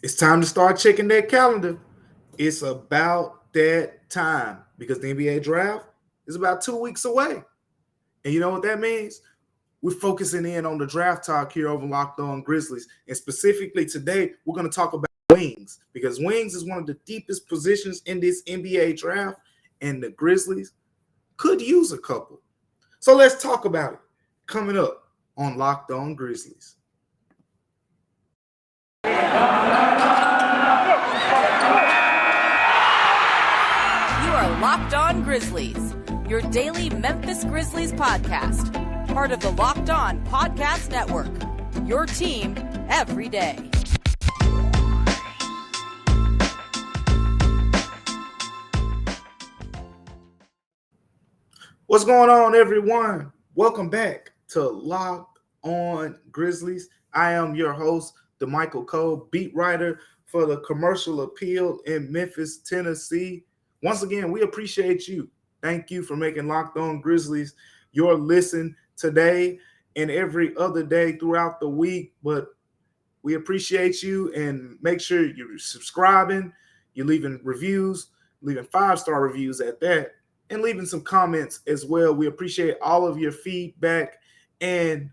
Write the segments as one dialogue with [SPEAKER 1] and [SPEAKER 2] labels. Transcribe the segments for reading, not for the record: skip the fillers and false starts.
[SPEAKER 1] It's time to start checking that calendar. It's about that time because the NBA draft is about 2 weeks away. And you know what that means? We're focusing in on the draft talk here over Locked On Grizzlies. And specifically today, we're going to talk about wings because wings is one of the deepest positions in this NBA draft, and the Grizzlies could use a couple. So let's talk about it coming up on Locked On Grizzlies.
[SPEAKER 2] You are Locked On Grizzlies, your daily Memphis Grizzlies podcast, part of the Locked On Podcast Network, your team every day.
[SPEAKER 1] What's going on, everyone? Welcome back to Locked On Grizzlies. I am your host, Damichael Cole, beat writer for the Commercial Appeal in Memphis, Tennessee. Once again, we appreciate you. Thank you for making Locked On Grizzlies your listen today and every other day throughout the week. But we appreciate you, and make sure you're subscribing, you're leaving reviews, leaving 5-star reviews at that, and leaving some comments as well. We appreciate all of your feedback. And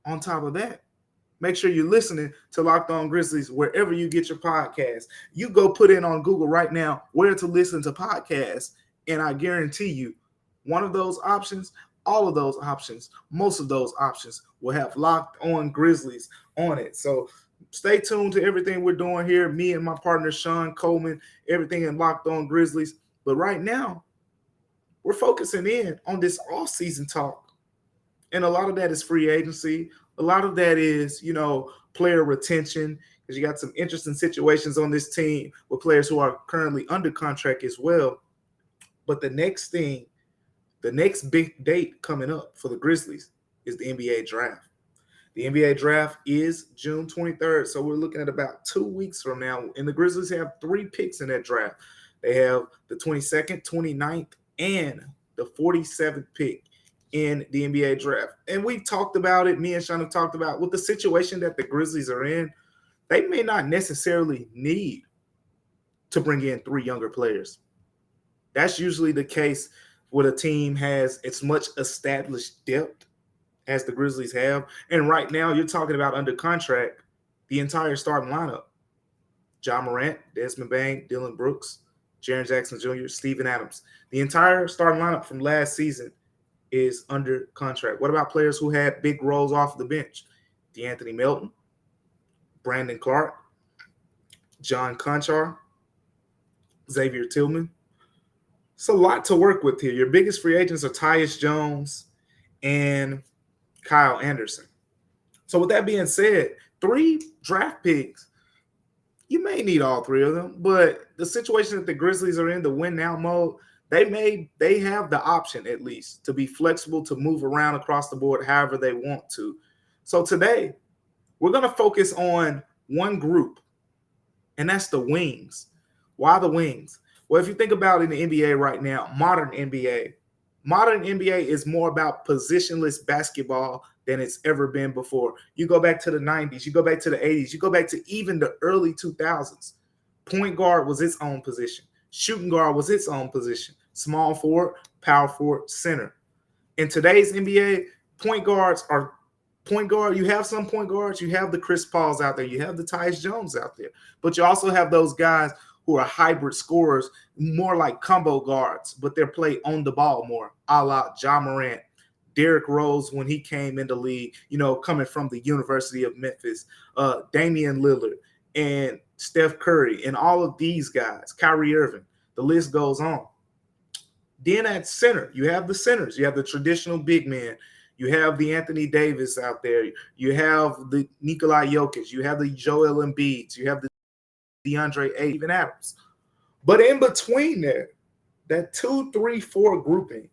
[SPEAKER 1] on top of that, make sure you're listening to Locked On Grizzlies wherever you get your podcasts. You go put in on Google right now where to listen to podcasts, and I guarantee you one of those options, all of those options, most of those options will have Locked On Grizzlies on it. So stay tuned to everything we're doing here, me and my partner Sean Coleman, everything in Locked On Grizzlies. But right now, we're focusing in on this off-season talk. And a lot of that is free agency. A lot of that is, player retention, because you got some interesting situations on this team with players who are currently under contract as well. But the next thing, the next big date coming up for the Grizzlies is the NBA draft. The NBA draft is June 23rd, so we're looking at about 2 weeks from now. And the Grizzlies have 3 picks in that draft. They have the 22nd, 29th, and the 47th pick in the NBA draft. And we talked about it, me and Sean have talked about, with the situation that the Grizzlies are in, they may not necessarily need to bring in 3 younger players. That's usually the case when a team has as much established depth as the Grizzlies have. And right now, you're talking about under contract, the entire starting lineup. Ja Morant, Desmond Bane, Dylan Brooks, Jaren Jackson Jr., Steven Adams. The entire starting lineup from last season is under contract. What about players who had big roles off the bench? DeAnthony Melton, Brandon Clark, John Conchar, Xavier Tillman. It's a lot to work with here. Your biggest free agents are Tyus Jones and Kyle Anderson. So with that being said, 3 draft picks, you may need all 3 of them, but the situation that the Grizzlies are in, the win now mode, they have the option at least to be flexible, to move around across the board however they want to. So today, we're going to focus on one group, and that's the wings. Why the wings? Well, if you think about in the NBA right now, modern NBA is more about positionless basketball than it's ever been before. You go back to the 90s, you go back to the 80s, you go back to even the early 2000s. Point guard was its own position. Shooting guard was its own position. Small forward, power forward, center. In today's NBA, you have some point guards, you have the Chris Pauls out there, you have the Tyus Jones out there, but you also have those guys who are hybrid scorers, more like combo guards, but they're play on the ball more, a la Ja Morant, Derrick Rose when he came in the league, coming from the University of Memphis, Damian Lillard, and Steph Curry, and all of these guys, Kyrie Irving, the list goes on. Then at center, you have the centers. You have the traditional big men. You have the Anthony Davis out there. You have the Nikola Jokic. You have the Joel Embiid. You have the DeAndre Ayton, even Adams. But in between there, that 2, 3, 4 grouping,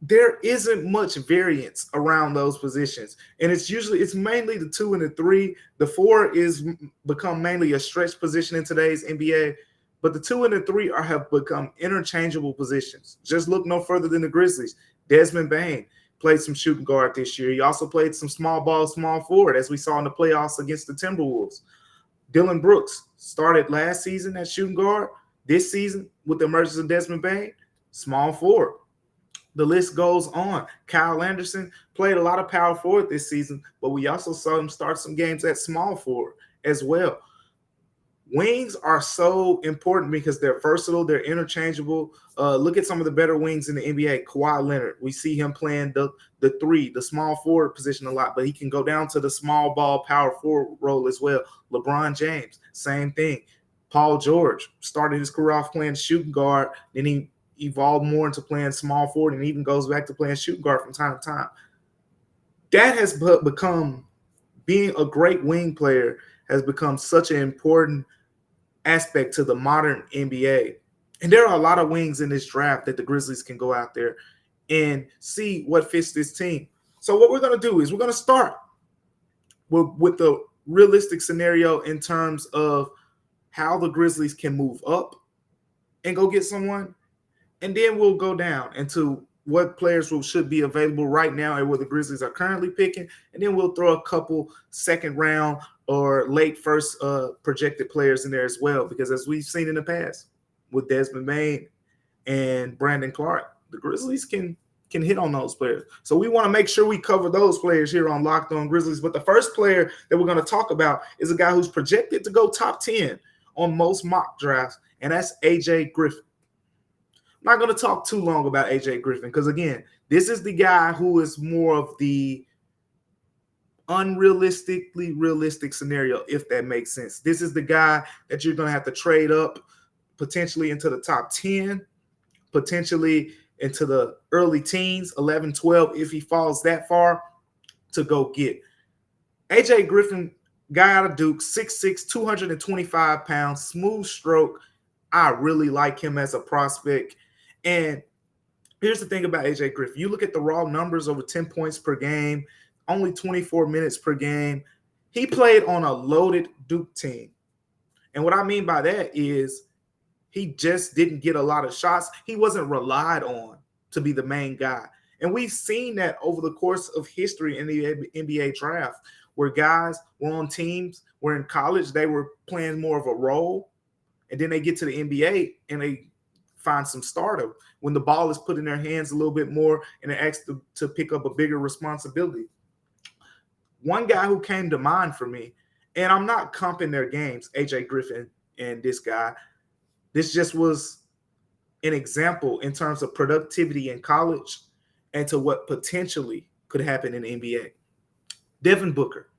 [SPEAKER 1] there isn't much variance around those positions. And it's mainly the 2 and the 3. The 4 is become mainly a stretch position in today's NBA. But the 2 and the 3 have become interchangeable positions. Just look no further than the Grizzlies. Desmond Bane played some shooting guard this year. He also played some small ball, small forward, as we saw in the playoffs against the Timberwolves. Dylan Brooks started last season at shooting guard. This season, with the emergence of Desmond Bane, small forward. The list goes on. Kyle Anderson played a lot of power forward this season, but we also saw him start some games at small forward as well. Wings are so important because they're versatile, they're interchangeable. Look at some of the better wings in the NBA. Kawhi Leonard, we see him playing the three, the small forward position a lot, but he can go down to the small ball power forward role as well. LeBron James, same thing. Paul George started his career off playing shooting guard, then he evolved more into playing small forward and even goes back to playing shooting guard from time to time. That has become, being a great wing player has become such an important aspect to the modern NBA. And there are a lot of wings in this draft that the Grizzlies can go out there and see what fits this team. So what we're going to do is we're going to start with the realistic scenario in terms of how the Grizzlies can move up and go get someone. And then we'll go down into what players should be available right now and where the Grizzlies are currently picking. And then we'll throw a couple second round or late first projected players in there as well. Because as we've seen in the past with Desmond Bane and Brandon Clark, the Grizzlies can hit on those players. So we want to make sure we cover those players here on Locked On Grizzlies. But the first player that we're going to talk about is a guy who's projected to go top 10 on most mock drafts, and that's AJ Griffin. I'm not going to talk too long about AJ Griffin because, again, this is the guy who is more of the unrealistically realistic scenario, if that makes sense. This is the guy that you're going to have to trade up potentially into the top 10, potentially into the early teens, 11, 12, if he falls that far, to go get. AJ Griffin, guy out of Duke, 6'6", 225 pounds, smooth stroke. I really like him as a prospect. And here's the thing about AJ Griffin. You look at the raw numbers, over 10 points per game, only 24 minutes per game. He played on a loaded Duke team. And what I mean by that is he just didn't get a lot of shots. He wasn't relied on to be the main guy. And we've seen that over the course of history in the NBA draft, where guys were on teams, where in college they were playing more of a role, and then they get to the NBA and they find some stardom when the ball is put in their hands a little bit more and they're asked to pick up a bigger responsibility. One guy who came to mind for me, and I'm not comping their games, AJ Griffin and this guy. This just was an example in terms of productivity in college and to what potentially could happen in the NBA. Devin Booker.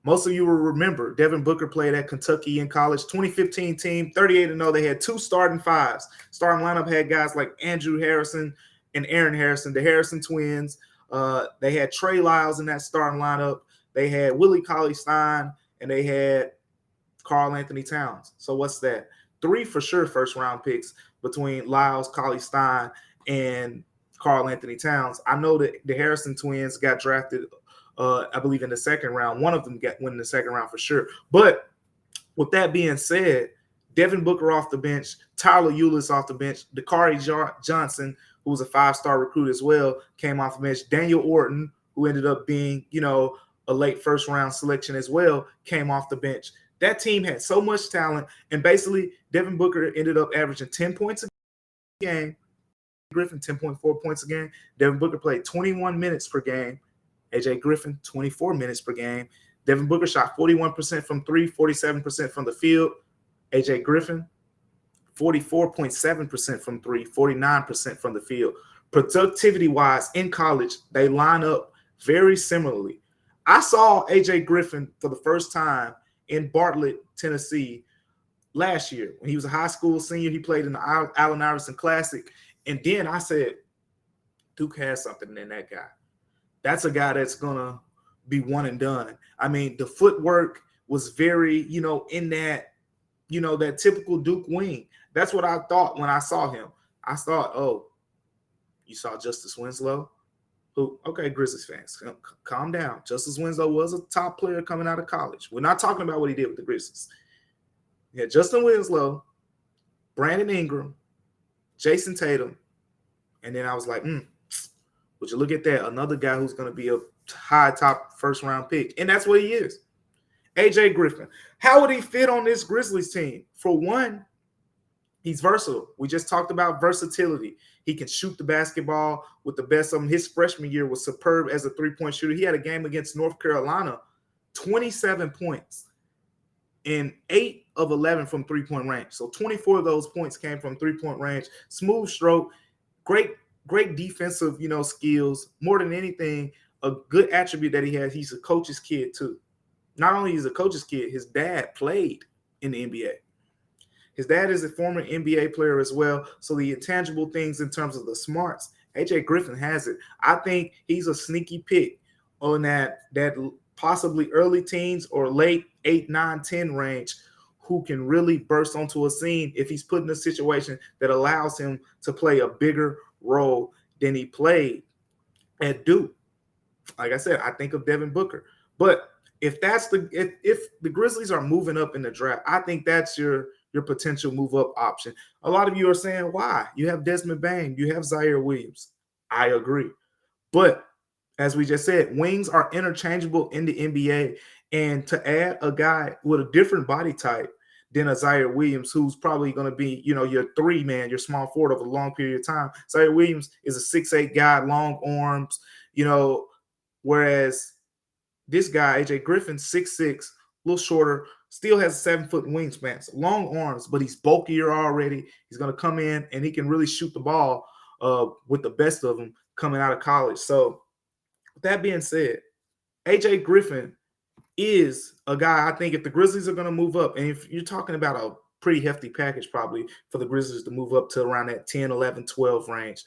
[SPEAKER 1] Most of you will remember Devin Booker played at Kentucky in college, 2015 team, 38-0. They had two starting fives. Starting lineup had guys like Andrew Harrison and Aaron Harrison, the Harrison twins. They had Trey Lyles in that starting lineup. They had Willie Cauley-Stein, and they had Karl Anthony Towns. So what's that? 3 for sure first-round picks between Lyles, Cauley-Stein, and Karl Anthony Towns. I know that the Harrison twins got drafted I believe in the second round. One of them went in the second round for sure. But with that being said, Devin Booker off the bench, Tyler Ulis off the bench, Dakari Johnson, who was a 5-star recruit as well, came off the bench. Daniel Orton, who ended up being, a late first round selection as well, came off the bench. That team had so much talent, and basically Devin Booker ended up averaging 10 points a game. Griffin, 10.4 points a game. Devin Booker played 21 minutes per game. AJ Griffin, 24 minutes per game. Devin Booker shot 41% from 3, 47% from the field. AJ Griffin, 44.7% from 3, 49% from the field. Productivity-wise, in college, they line up very similarly. I saw AJ Griffin for the first time in Bartlett, Tennessee last year. When he was a high school senior, he played in the Allen Iverson Classic. And then I said, Duke has something in that guy. That's a guy that's going to be one and done. I mean, the footwork was very, in that, that typical Duke wing. That's what I thought when I saw him. I thought, oh, you saw Justice Winslow? Who? Okay, Grizzlies fans, calm down. Justice Winslow was a top player coming out of college. We're not talking about what he did with the Grizzlies. Yeah, Justin Winslow, Brandon Ingram, Jason Tatum, and then I was like, would you look at that? Another guy who's going to be a high top first round pick. And that's what he is. AJ Griffin. How would he fit on this Grizzlies team? For one, he's versatile. We just talked about versatility. He can shoot the basketball with the best of them. His freshman year was superb as a three-point shooter. He had a game against North Carolina, 27 points and 8 of 11 from three-point range. So 24 of those points came from three-point range. Smooth stroke, great defensive, skills. More than anything, a good attribute that he has, he's a coach's kid too. Not only is a coach's kid, his dad played in the NBA. His dad is a former NBA player as well. So the intangible things in terms of the smarts, AJ Griffin has it. I think he's a sneaky pick on that possibly early teens or late 8, 9, 10 range who can really burst onto a scene if he's put in a situation that allows him to play a bigger role than he played at Duke. Like I said, I think of Devin Booker. But if the Grizzlies are moving up in the draft, I think that's your potential move up option. A lot of you are saying, why? You have Desmond Bane, you have Zaire Williams. I agree. But as we just said, wings are interchangeable in the NBA. And to add a guy with a different body type than a Zaire Williams, who's probably going to be, your 3-man, your small forward over a long period of time. Zaire Williams is a 6'8" guy, long arms, whereas this guy, AJ Griffin, 6'6", a little shorter, still has a 7-foot wingspan, so long arms, but he's bulkier already. He's going to come in and he can really shoot the ball with the best of them coming out of college. So with that being said, AJ Griffin is a guy, I think if the Grizzlies are going to move up, and if you're talking about a pretty hefty package probably for the Grizzlies to move up to around that 10, 11, 12 range,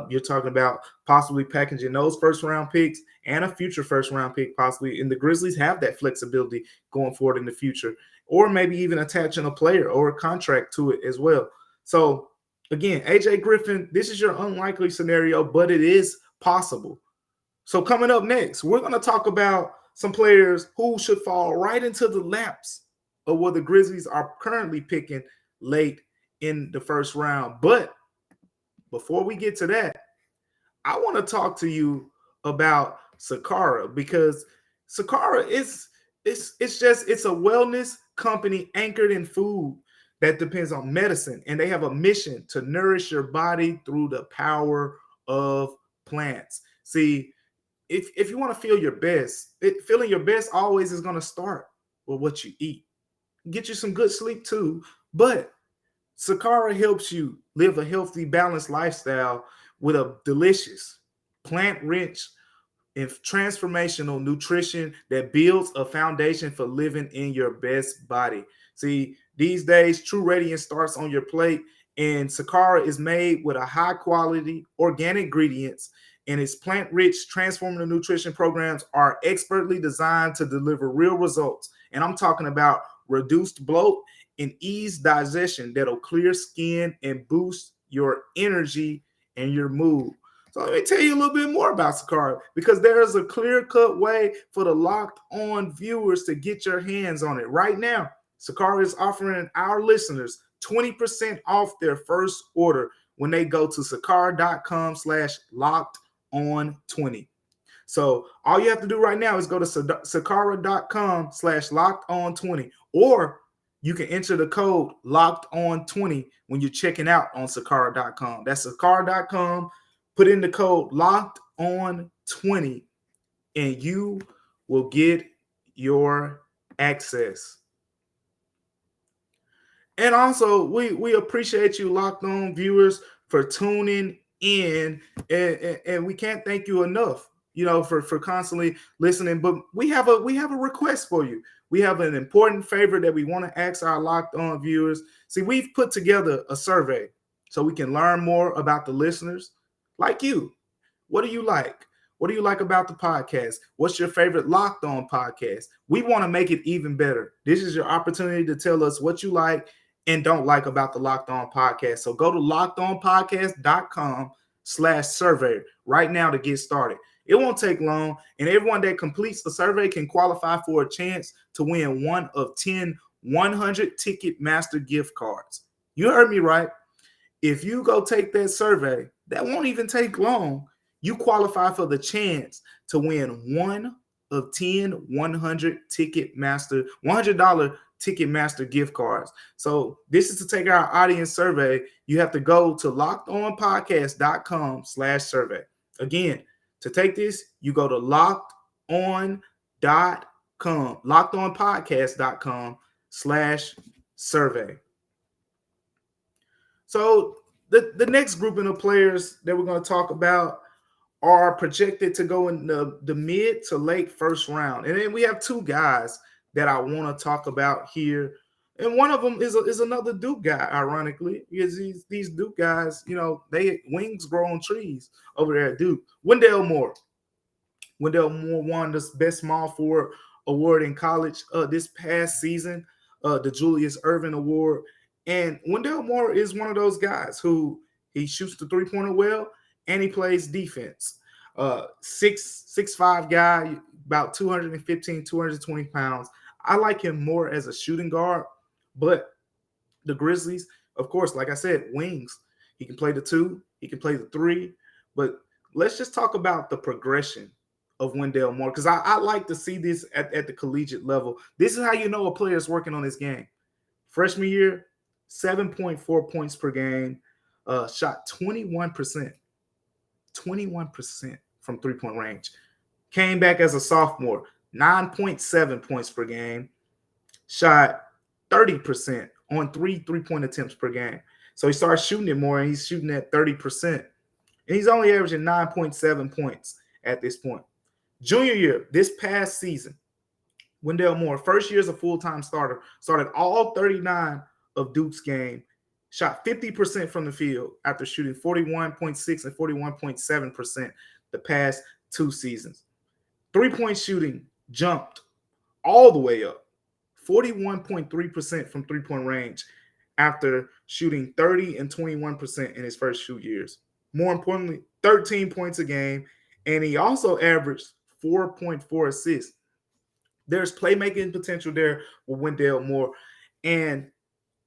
[SPEAKER 1] you're talking about possibly packaging those first-round picks and a future first-round pick possibly, and the Grizzlies have that flexibility going forward in the future, or maybe even attaching a player or a contract to it as well. So, again, AJ Griffin, this is your unlikely scenario, but it is possible. So coming up next, we're going to talk about some players who should fall right into the laps of where the Grizzlies are currently picking late in the first round. But before we get to that, I want to talk to you about Sakara, because Sakara it's a wellness company anchored in food that depends on medicine, and they have a mission to nourish your body through the power of plants. See, if you want to feel your best, feeling your best always is going to start with what you eat. Get you some good sleep too, but Sakara helps you live a healthy, balanced lifestyle with a delicious, plant-rich, and transformational nutrition that builds a foundation for living in your best body. See, these days, true radiance starts on your plate, and Sakara is made with a high-quality organic ingredients, and its plant-rich transformative nutrition programs are expertly designed to deliver real results. And I'm talking about reduced bloat and ease digestion that'll clear skin and boost your energy and your mood. So let me tell you a little bit more about Sakara, because there is a clear-cut way for the Locked On viewers to get your hands on it. Right now, Sakara is offering our listeners 20% off their first order when they go to sakara.com/lockedon20. So all you have to do right now is go to sakara.com/lockedon20, or you can enter the code LOCKEDON20 when you're checking out on sakara.com. That's sakara.com. Put in the code LOCKEDON20 and you will get your access. And also, we appreciate you, Locked On viewers, for tuning in, and we can't thank you enough, for constantly listening. But we have a request for you. We have an important favor that we want to ask our Locked On viewers. See, we've put together a survey so we can learn more about the listeners like you. What do you like? What do you like about the podcast? What's your favorite Locked On podcast? We want to make it even better. This is your opportunity to tell us what you like and don't like about the Locked On podcast. So go to lockedonpodcast.com/survey right now to get started. It won't take long, and everyone that completes the survey can qualify for a chance to win one of 10 100 Ticketmaster gift cards. You heard me right. If you go take that survey, that won't even take long. You qualify for the chance to win one of 10 $100 Ticketmaster gift cards. So this is to take our audience survey. You have to go to lockedonpodcast.com/survey. Again, to take this, you go to lockedonpodcast.com/survey. So the next grouping of players that we're going to talk about are projected to go in the mid to late first round. And then we have two guys that I want to talk about here. And one of them is another Duke guy, ironically, because these Duke guys, they wings grow on trees over there at Duke. Wendell Moore. Wendell Moore won the Best Small Forward award in college this past season, the Julius Erving Award. And Wendell Moore is one of those guys who he shoots the three-pointer well, and he plays defense. 6'5" guy, about 215, 220 pounds. I like him more as a shooting guard, but the Grizzlies, of course, like I said, wings. He can play the 2, he can play the 3, but let's just talk about the progression of Wendell Moore, because I like to see this at the collegiate level. This is how you know a player is working on his game. Freshman year, 7.4 points per game, shot 21% from three-point range. Came back as a sophomore, 9.7 points per game, shot 30% on three-point attempts per game. So he started shooting it more, and he's shooting at 30%. And he's only averaging 9.7 points at this point. Junior year, this past season, Wendell Moore, first year as a full-time starter, started all 39 of Duke's game, shot 50% from the field after shooting 41.6 and 41.7% the past 2 seasons. Three-point shooting jumped all the way up, 41.3% from three-point range after shooting 30 and 21% in his first 2 years. More importantly, 13 points a game, and he also averaged 4.4 assists. There's playmaking potential there with Wendell Moore, and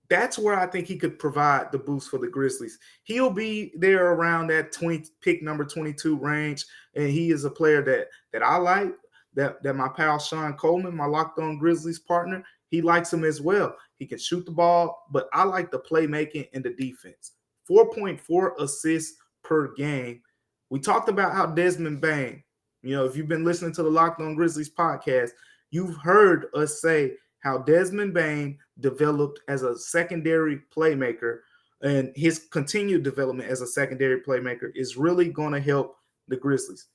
[SPEAKER 1] that's where I think he could provide the boost for the Grizzlies. He'll be there around that pick number 22 range, and he is a player that I like, that my pal Sean Coleman, my Locked On Grizzlies partner, he likes him as well. He can shoot the ball, but I like the playmaking and the defense. 4.4 assists per game. We talked about how Desmond Bane, if you've been listening to the Locked On Grizzlies podcast, you've heard us say how Desmond Bane developed as a secondary playmaker, and his continued development as a secondary playmaker is really going to help the Grizzlies.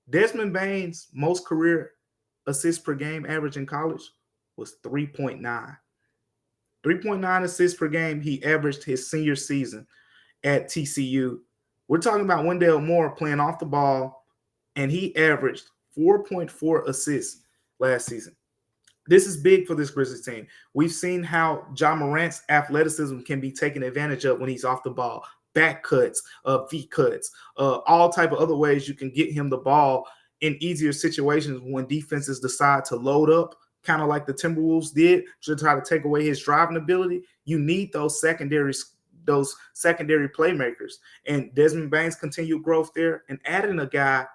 [SPEAKER 1] Desmond Bane's most career assists per game average in college was 3.9. 3.9 assists per game he averaged his senior season at TCU. We're talking about Wendell Moore playing off the ball, and he averaged 4.4 assists last season. This is big for this Grizzlies team. We've seen how Ja Morant's athleticism can be taken advantage of when he's off the ball. Back cuts, V cuts, all type of other ways you can get him the ball in easier situations when defenses decide to load up, kind of like the Timberwolves did to try to take away his driving ability. You need those secondary playmakers. And Desmond Bane's continued growth there, and adding a guy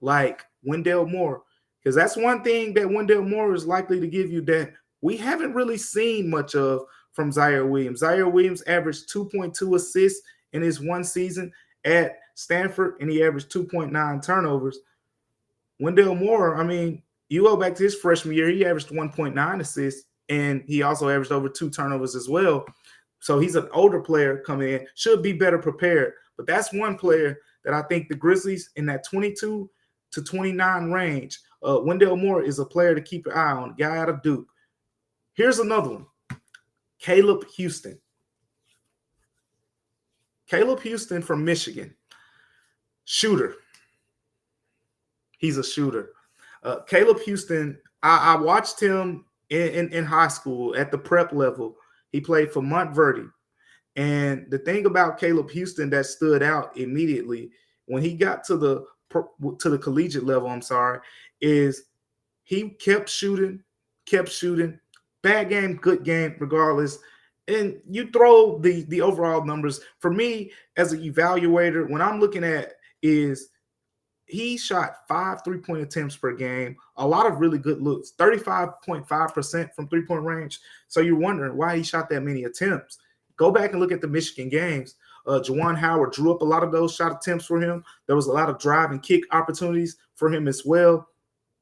[SPEAKER 1] like Wendell Moore, because that's one thing that Wendell Moore is likely to give you that we haven't really seen much of from Zaire Williams. Zaire Williams averaged 2.2 assists in his one season at Stanford, and he averaged 2.9 turnovers. Wendell Moore, you go back to his freshman year, he averaged 1.9 assists, and he also averaged over 2 turnovers as well. So he's an older player coming in, should be better prepared. But that's one player that I think the Grizzlies in that 22 to 29 range, Wendell Moore is a player to keep your eye on, a guy out of Duke. Here's another one, Caleb Houston. Caleb Houston from Michigan, shooter. He's a shooter. Caleb Houston, I watched him in high school at the prep level. He played for Montverde. And the thing about Caleb Houston that stood out immediately when he got to the collegiate level, is he kept shooting, bad game, good game, regardless. And you throw the overall numbers. For me, as an evaluator, when I'm looking at is he shot 5 3-point attempts per game, a lot of really good looks, 35.5% from 3-point range. So you're wondering why he shot that many attempts. Go back and look at the Michigan games. Juwan Howard drew up a lot of those shot attempts for him. There was a lot of drive and kick opportunities for him as well.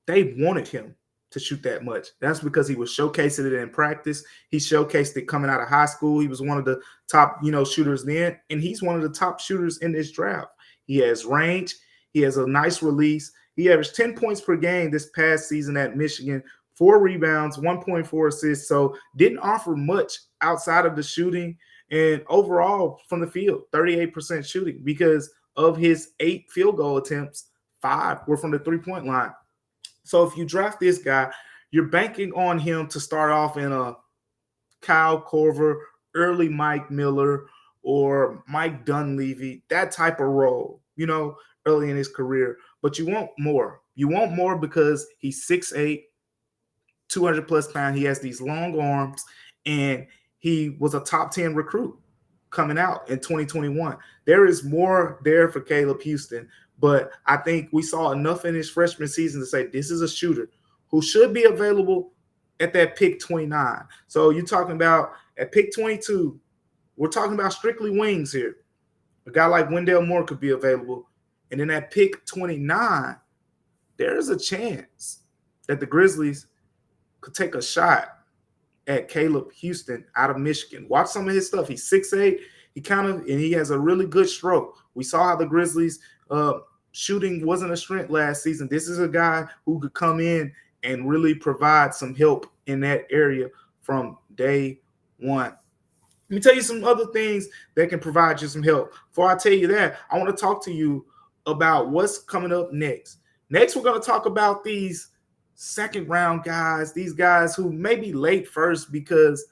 [SPEAKER 1] They wanted him to shoot that much. That's because he was showcasing it in practice. He showcased it coming out of high school. He was one of the top, shooters then, and he's one of the top shooters in this draft. He has range. He has a nice release. He averaged 10 points per game this past season at Michigan, 4 rebounds, 1.4 assists. So didn't offer much outside of the shooting. And overall from the field, 38% shooting because of his 8 field goal attempts, 5 were from the 3-point line. So if you draft this guy, you're banking on him to start off in a Kyle Korver, early Mike Miller, or Mike Dunleavy, that type of role, early in his career. But you want more. You want more because he's 6'8", 200 plus pounds. He has these long arms, and he was a top 10 recruit coming out in 2021. There is more there for Caleb Houston, but I think we saw enough in his freshman season to say this is a shooter who should be available at that pick 29. So you're talking about at pick 22, we're talking about strictly wings here. A guy like Wendell Moore could be available. And then at pick 29, there's a chance that the Grizzlies could take a shot at Caleb Houston out of Michigan. Watch some of his stuff. He's 6'8". And he has a really good stroke. We saw how the Grizzlies shooting wasn't a strength last season. This is a guy who could come in and really provide some help in that area from day one. Let me tell you some other things that can provide you some help. Before I tell you that, I want to talk to you about what's coming up next. Next, we're going to talk about these second-round guys, these guys who may be late first because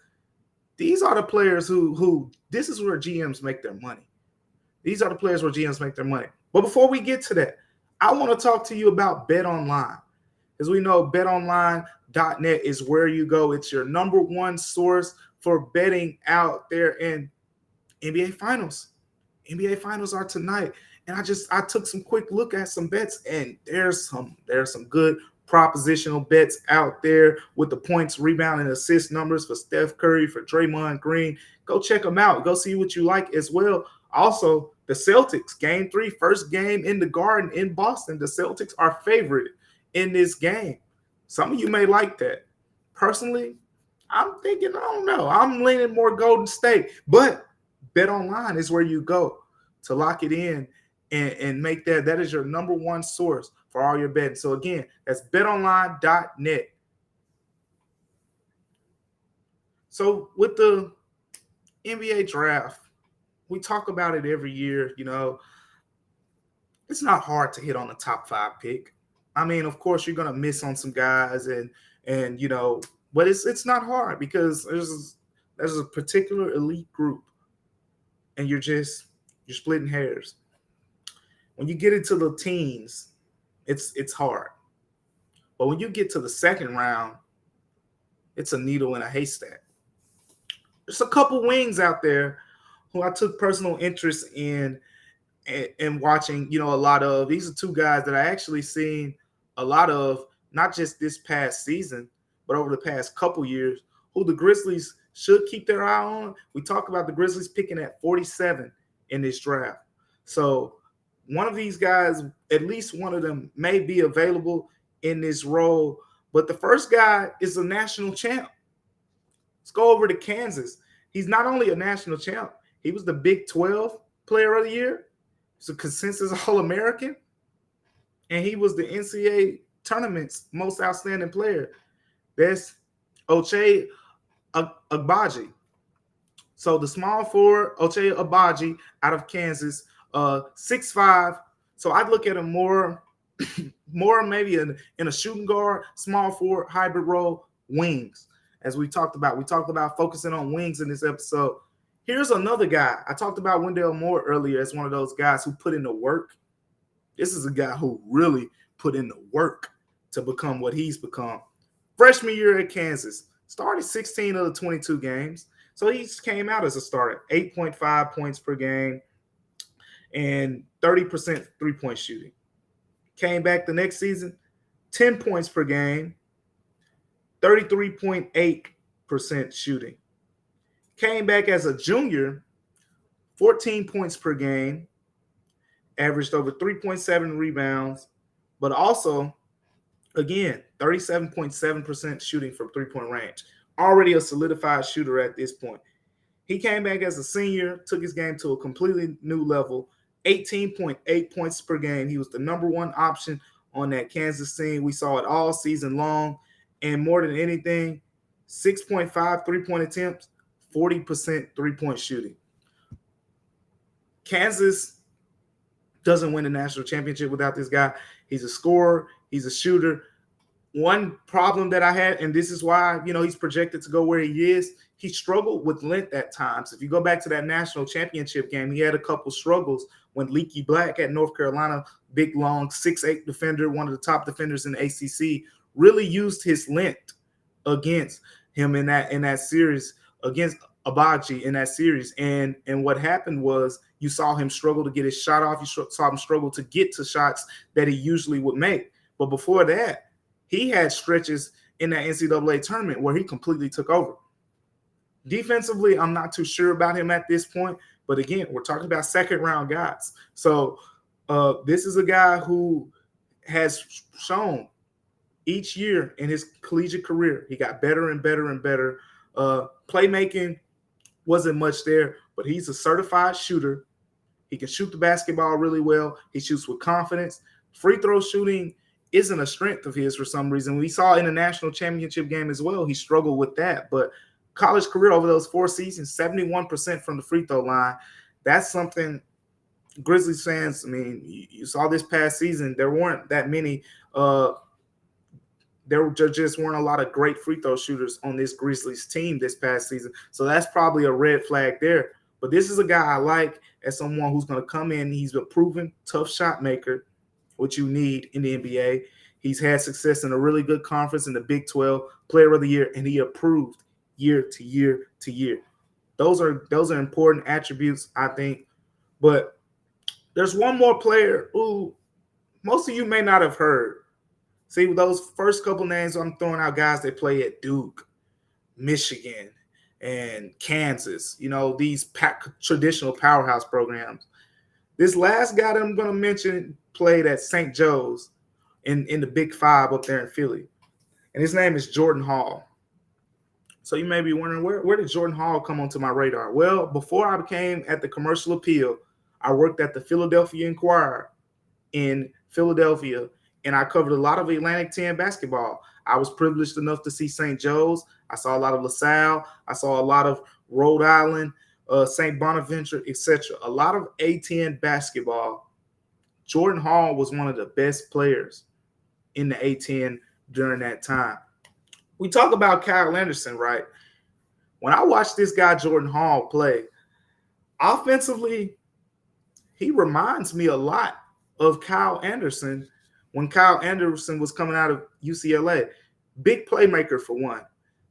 [SPEAKER 1] these are the players who this is where GMs make their money. These are the players where GMs make their money. But before we get to that, I want to talk to you about BetOnline. As we know, betonline.net is where you go. It's your number one source for betting out there in NBA Finals. NBA Finals are tonight. And I took some quick look at some bets, and there's some good propositional bets out there with the points, rebound, and assist numbers for Steph Curry, for Draymond Green. Go check them out. Go see what you like as well. Also, the Celtics, Game 3, first game in the Garden in Boston. The Celtics are favored in this game. Some of you may like that. Personally, I'm thinking, I don't know. I'm leaning more Golden State. But BetOnline is where you go to lock it in and make that. That is your number one source for all your betting. So, again, that's betonline.net. So, with the NBA draft, we talk about it every year, It's not hard to hit on the top 5 pick. I mean, of course, you're going to miss on some guys and but it's not hard because there's a particular elite group, and you're splitting hairs. When you get into the teens, it's hard. But when you get to the second round, it's a needle in a haystack. There's a couple wings out there who I took personal interest in watching, a lot of. These are 2 guys that I actually seen a lot of, not just this past season, but over the past couple years, who the Grizzlies should keep their eye on. We talk about the Grizzlies picking at 47 in this draft. So one of these guys, at least one of them, may be available in this role. But the first guy is a national champ. Let's go over to Kansas. He's not only a national champ, he was the Big 12 Player of the Year. He's a consensus All-American. And he was the NCAA tournament's most outstanding player. That's Ochai Agbaji. So the small forward, Ochai Agbaji, out of Kansas, 6'5". So I'd look at him more maybe in a shooting guard, small forward, hybrid role, wings. As we talked about focusing on wings in this episode. Here's another guy. I talked about Wendell Moore earlier as one of those guys who put in the work. This is a guy who really put in the work to become what he's become. Freshman year at Kansas, started 16 of the 22 games. So he came out as a starter, 8.5 points per game and 30% three-point shooting. Came back the next season, 10 points per game, 33.8% shooting. Came back as a junior, 14 points per game, averaged over 3.7 rebounds, but also, again, 37.7% shooting from three-point range. Already a solidified shooter at this point. He came back as a senior, took his game to a completely new level, 18.8 points per game. He was the number one option on that Kansas team. We saw it all season long. And more than anything, 6.5 three-point attempts, 40% three-point shooting. Kansas doesn't win the national championship without this guy. He's a scorer. He's a shooter. One problem that I had, and this is why, he's projected to go where he is, he struggled with length at times. If you go back to that national championship game, he had a couple struggles when Leaky Black at North Carolina, big, long, 6'8" defender, one of the top defenders in the ACC, really used his length against him in that series, against Agbaji in that series. And what happened was you saw him struggle to get his shot off. You saw him struggle to get to shots that he usually would make. But before that, he had stretches in that NCAA tournament where he completely took over. Defensively, I'm not too sure about him at this point. But again, we're talking about second-round guys. So this is a guy who has shown each year in his collegiate career, he got better and better and better. Playmaking wasn't much there, but he's a certified shooter. He can shoot the basketball really well. He shoots with confidence. Free throw shooting isn't a strength of his for some reason. We saw in the national championship game as well, he struggled with that. But college career over those 4 seasons, 71% from the free throw line. That's something Grizzlies fans, you saw this past season, there weren't that many there just weren't a lot of great free throw shooters on this Grizzlies team this past season. So that's probably a red flag there. But this is a guy I like as someone who's going to come in. He's a proven tough shot maker, what you need in the NBA. He's had success in a really good conference in the Big 12, Player of the Year, and he improved year to year to year. Those are important attributes, I think. But there's one more player who most of you may not have heard. See, those first couple names I'm throwing out, guys that play at Duke, Michigan, and Kansas, these traditional powerhouse programs. This last guy that I'm going to mention played at St. Joe's in the Big Five up there in Philly. And his name is Jordan Hall. So you may be wondering, where did Jordan Hall come onto my radar? Well, before I became at the Commercial Appeal, I worked at the Philadelphia Inquirer in Philadelphia, and I covered a lot of Atlantic 10 basketball. I was privileged enough to see St. Joe's. I saw a lot of LaSalle. I saw a lot of Rhode Island, St. Bonaventure, etc. A lot of A10 basketball. Jordan Hall was one of the best players in the A10 during that time. We talk about Kyle Anderson, right? When I watch this guy, Jordan Hall, play, offensively, he reminds me a lot of Kyle Anderson when Kyle Anderson was coming out of UCLA. Big playmaker for one.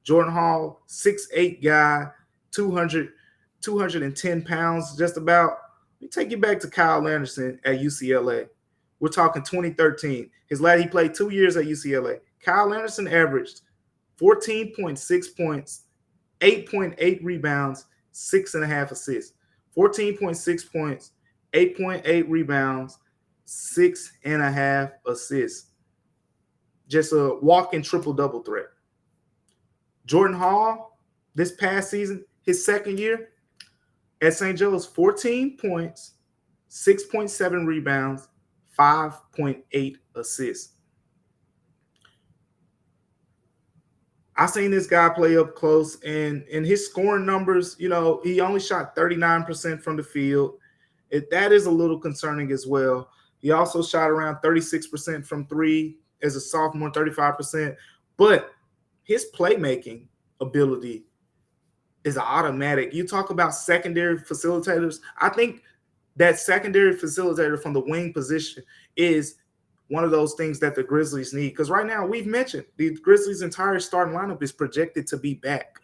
[SPEAKER 1] Jordan Hall, 6'8" guy, 210 pounds just about. Let me take you back to Kyle Anderson at UCLA. We're talking 2013. He played 2 years at UCLA. Kyle Anderson averaged 14.6 points, 8.8 rebounds, 6.5 assists. 14.6 points, 8.8 rebounds, 6.5 assists. Just a walking triple-double threat. Jordan Hall, this past season, his second year at St. Joe's, 14 points, 6.7 rebounds, 5.8 assists. I seen this guy play up close, and his scoring numbers, he only shot 39% from the field. That is a little concerning as well. He also shot around 36% from three as a sophomore, 35%. But his playmaking ability is automatic. You talk about secondary facilitators. I think that secondary facilitator from the wing position is one of those things that the Grizzlies need. Because right now, we've mentioned the Grizzlies' entire starting lineup is projected to be back.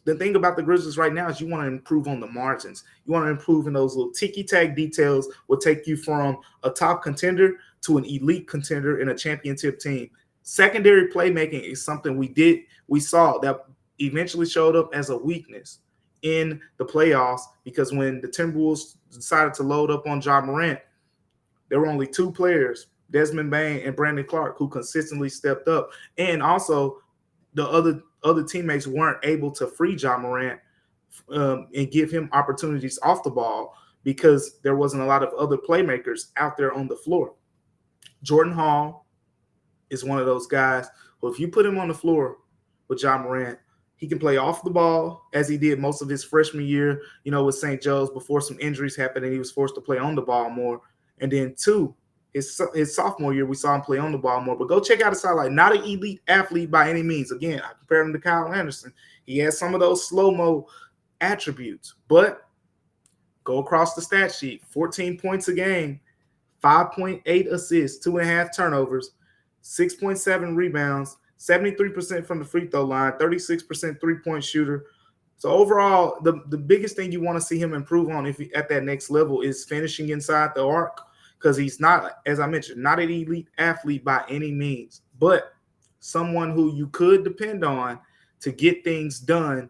[SPEAKER 1] the thing about the Grizzlies right now is you want to improve on the margins. You want to improve in those little ticky-tack details will take you from a top contender to an elite contender in a championship team. Secondary playmaking is something we saw that eventually showed up as a weakness in the playoffs, because when the Timberwolves decided to load up on Ja Morant, there were only two players, Desmond Bane and Brandon Clark, who consistently stepped up. And also the other teammates weren't able to free Ja Morant and give him opportunities off the ball because there wasn't a lot of other playmakers out there on the floor. Jordan Hall is one of those guys who, if you put him on the floor with Ja Morant, he can play off the ball as he did most of his freshman year, with St. Joe's before some injuries happened and he was forced to play on the ball more. And then two, his sophomore year, we saw him play on the ball more. But go check out his highlight. Not an elite athlete by any means. Again, I compare him to Kyle Anderson. He has some of those slow-mo attributes. But go across the stat sheet. 14 points a game, 5.8 assists, 2.5 turnovers, 6.7 rebounds, 73% from the free throw line, 36% three-point shooter. So overall, the biggest thing you want to see him improve on if he, at that next level is finishing inside the arc, because he's not, as I mentioned, not an elite athlete by any means, but someone who you could depend on to get things done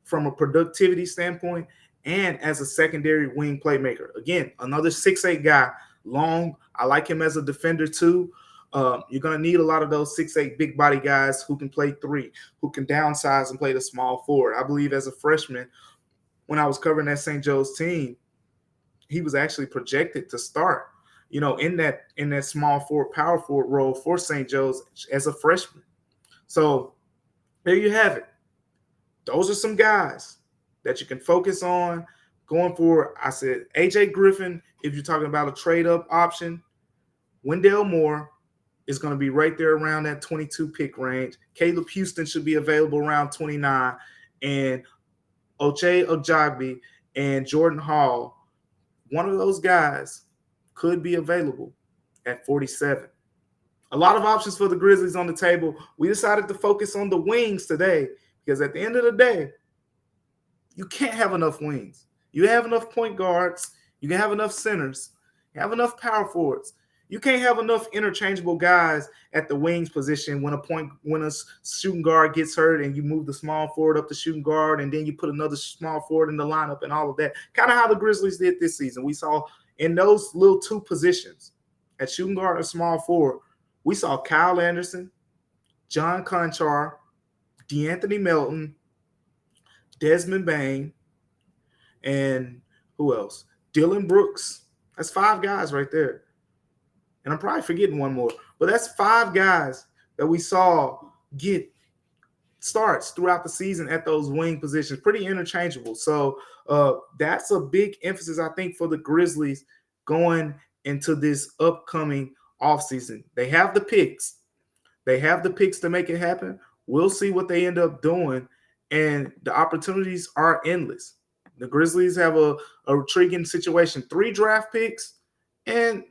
[SPEAKER 1] from a productivity standpoint and as a secondary wing playmaker. Again, another 6'8" guy, long. I like him as a defender too. You're going to need a lot of those 6'8" big body guys who can play three, who can downsize and play the small forward. I believe as a freshman, when I was covering that St. Joe's team, he was actually projected to start, in that small forward, power forward role for St. Joe's as a freshman. So there you have it. Those are some guys that you can focus on going forward. I said AJ Griffin, if you're talking about a trade-up option. Wendell Moore is going to be right there around that 22 pick range. Caleb Houston should be available around 29. And Ochai Agbaji and Jordan Hall, one of those guys could be available at 47. A lot of options for the Grizzlies on the table. We decided to focus on the wings today because at the end of the day, you can't have enough wings. You have enough point guards. You can have enough centers. You have enough power forwards. You can't have enough interchangeable guys at the wings position when a shooting guard gets hurt and you move the small forward up to shooting guard and then you put another small forward in the lineup and all of that. Kind of how the Grizzlies did this season. We saw in those little two positions at shooting guard and small forward, we saw Kyle Anderson, John Conchar, DeAnthony Melton, Desmond Bane, and who else? Dylan Brooks. That's 5 guys right there. And I'm probably forgetting one more, but that's 5 guys that we saw get starts throughout the season at those wing positions. Pretty interchangeable. So that's a big emphasis, I think, for the Grizzlies going into this upcoming offseason. They have the picks. They have the picks to make it happen. We'll see what they end up doing. And the opportunities are endless. The Grizzlies have a intriguing situation. 3 draft picks, and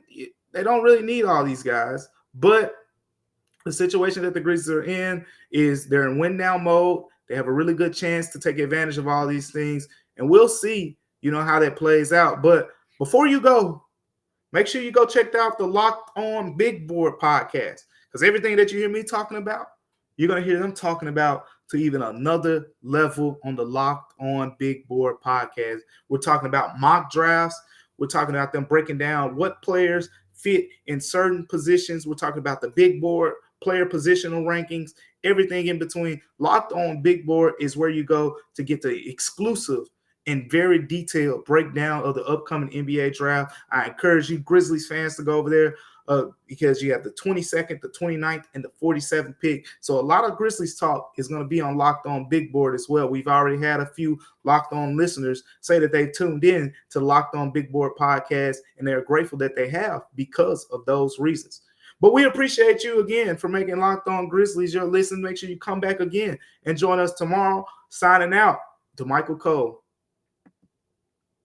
[SPEAKER 1] they don't really need all these guys, but the situation that the Grizzlies are in is they're in win now mode. They have a really good chance to take advantage of all these things, and we'll see, how that plays out. But before you go, make sure you go check out the Locked On Big Board podcast, because everything that you hear me talking about, you're going to hear them talking about to even another level on the Locked On Big Board podcast. We're talking about mock drafts. We're talking about them breaking down what players fit in certain positions. We're talking about the big board, player positional rankings, everything in between. Locked On Big Board is where you go to get the exclusive and very detailed breakdown of the upcoming NBA draft. I encourage you Grizzlies fans to go over there because you have the 22nd, the 29th, and the 47th pick. So a lot of Grizzlies talk is going to be on Locked On Big Board as well. We've already had a few Locked On listeners say that they tuned in to Locked On Big Board podcast, and they're grateful that they have because of those reasons. But we appreciate you again for making Locked On Grizzlies your listen. Make sure you come back again and join us tomorrow. Signing out, Damichael Cole.